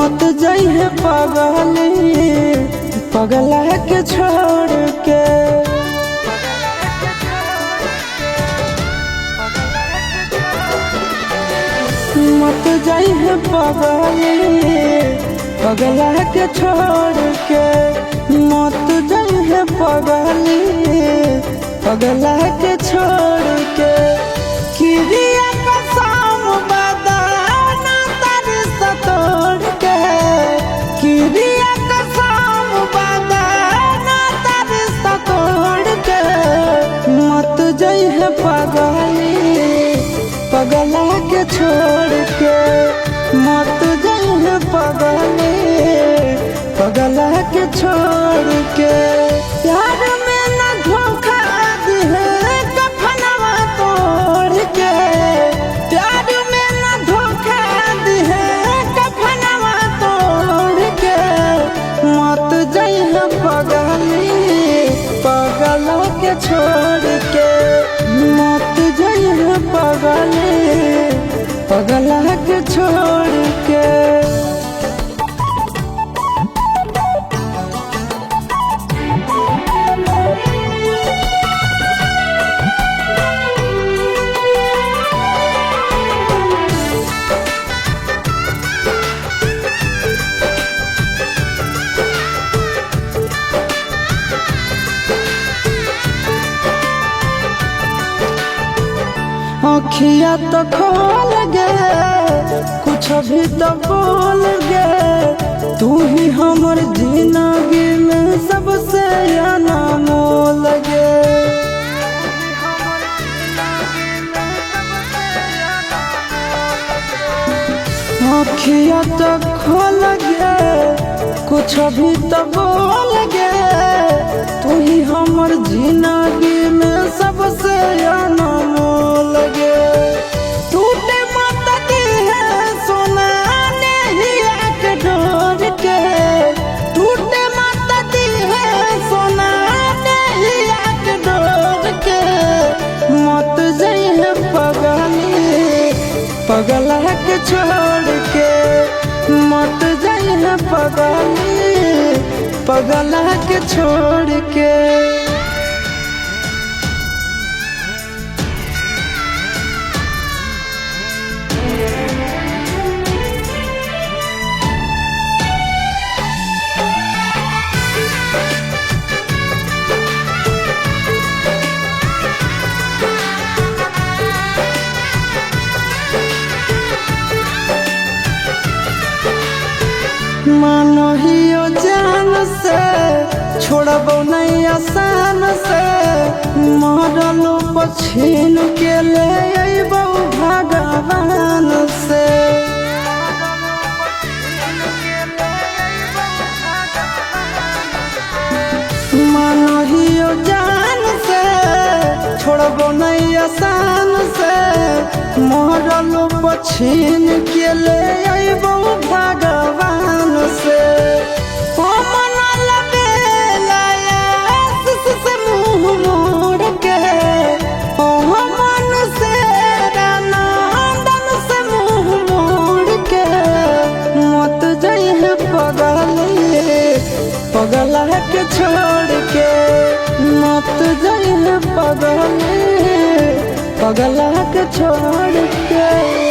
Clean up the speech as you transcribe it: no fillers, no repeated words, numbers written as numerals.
मत जाइए पगली पगला के छोड़ के। मत जाइए पगली पगला के छोड़ के। मत जाइए पगली पगला के छोड़ के। किरिया कसम बदाना तारी सतोड़ के। किरिया कसम बदाना तारी सतोड़ के। मत जाइए पगली पगला के छोड़ के। मत जाइए पगली पगला के छोड़ के। प्यार में न धोखा दिए कफनवा तोड़ के। प्यार में न धोखा दिए कफनवा तोड़ के। मत जाइए पगली पगला के छोड़ के। मत जाइए पगली पगला के छोड़ के। अखिया तो खोल गे कुछ भी तो बोल गे। तू ही हमर जिंदगी में सबसे अनमोल गे। अखिया तो खोल गे कुछ भी तो बोल गे। तू ही हमर जिंदगी में सबसे अनमोल गे। टूटे मत दिए सोना नैया के डोर के। टूटे मत दिए सोना नैया के डोर के। मत जाइए पगली पगला के छोड़ के। मत जाइए पगली पगला के छोड़ के। मानो हियो जान से छोड़बो नहीं आसान से। मरलो पछीन के ले अइबो भगवान से। मानो हियो जान से छोड़बो नहीं आसान से। मरलो पछीन के ले अइबो भगवान से। ओ मना लबेला से मुँह मोड़ के। ओ मन से नंदन से मुँह मोड़ के। मत जाइए पगली पगला के छोड़ के। मत जाइए पगली पगला के छोड़ के।